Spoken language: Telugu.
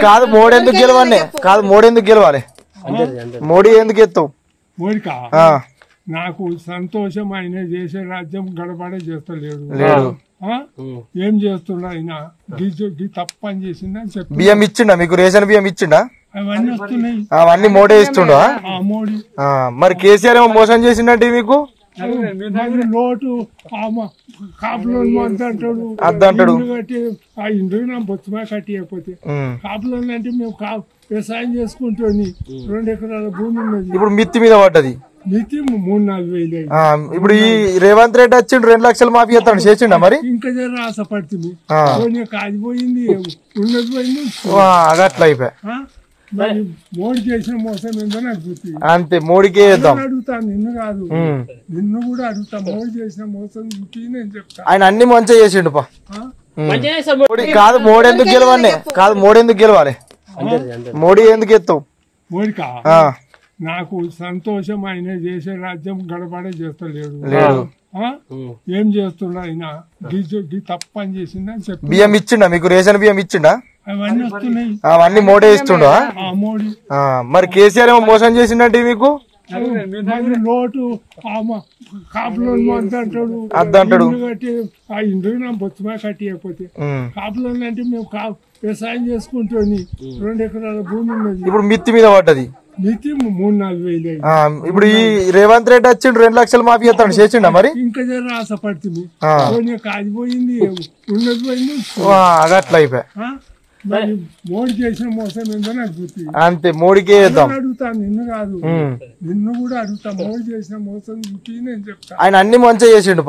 కాదు మోడీ ఎందుకు గెలవాలి? కాదు మోడీ ఎందుకు గెలవాలి? మోడీ ఎందుకు ఎత్తావు? మోడీకా నాకు సంతోషం. ఆయన చేసే రాజ్యం గడబడే చేస్తలేడు. ఏం చేస్తున్నా ఆయన తప్పని చేసిందా అని చెప్పి బియ్యం ఇచ్చిండా మీకు? రేషన్ బియ్యం ఇచ్చిండా? అవన్నీ వస్తున్నాయి. అవన్నీ మోడీ ఇస్తుండా? మోడీ మరి కేసీఆర్ ఏమో మోసం చేసిందంటే మీకు లోటు కాపులో అంటాడు కట్టి ఆ ఇంటికి నా బొత్తుమా కట్టియకపోతే కాపులోని అంటే మేము వ్యవసాయం చేసుకుంటుంది 2 ఎకరాల భూమి ఉన్నది. ఇప్పుడు మిత్తి మీద పడ్డది. మిత్తి 3-4 వేలు. ఇప్పుడు ఈ రేవంత్ రెడ్డి వచ్చిండు 2 లక్షలు మాఫీ చేస్తాడు, చేసిండా మరి? ఇంకా జర ఆశపడుతుంది. కాదిపోయింది ఉన్నది పోయింది అట్లా అయిపోయా. మరి మోడీ చేసిన మోసం ఏందో నాకు గుర్తు. అంతే, మోడీకే అడుగుతా, నిన్ను కాదు నిన్ను కూడా అడుగుతా. మోడీ చేసిన మోసం గుర్తి నేను చెప్తా. ఆయన అన్ని మంచిగా చేసిండు. కాదు మోడీ ఎందుకు గెలవాలి? కాదు మోడీ ఎందుకు గెలవాలి? మోడీ ఎందుకు ఎత్తావు? మోడీకా నాకు సంతోషం. ఆయన చేసే రాజ్యం గడబడే చేస్తలేడు. ఏం చేస్తున్నా ఆయన తప్పని చేసిందా అని చెప్పి బియ్యం ఇచ్చిండా మీకు? రేషన్ బియ్యం ఇచ్చిండా? అవన్నీ వస్తున్నాయి. అవన్నీ మోడీ ఇస్తుండా? మోడీ మరి కేసీఆర్ ఏమో మోసం చేసిందంటే మీకు లోటు కాపులో అంటాడు కట్టి ఆ ఇంటికి నా బొత్తుమా కట్టియకపోతే కాపులోని అంటే మేము వ్యవసాయం చేసుకుంటుంది 2 ఎకరాల భూమి ఉన్నది. ఇప్పుడు మిత్తి మీద పడ్డది. మిత్తి 3-4 వేలు. ఇప్పుడు ఈ రేవంత్ రెడ్డి వచ్చిండు 2 లక్షలు మాఫీ చేస్తాడు, చేసిండా మరి? ఇంకా జర ఆశపడుతుంది. కాదిపోయింది ఉన్నది పోయింది అట్లా అయిపోయా. మరి మోడీ చేసిన మోసం ఏందో నాకు గుర్తు. అంతే, మోడీకే అడుగుతా, నిన్ను కాదు నిన్ను కూడా అడుగుతా. మోడీ చేసిన మోసం గుర్తి నేను చెప్తా. ఆయన అన్ని మంచిగా చేసిండు.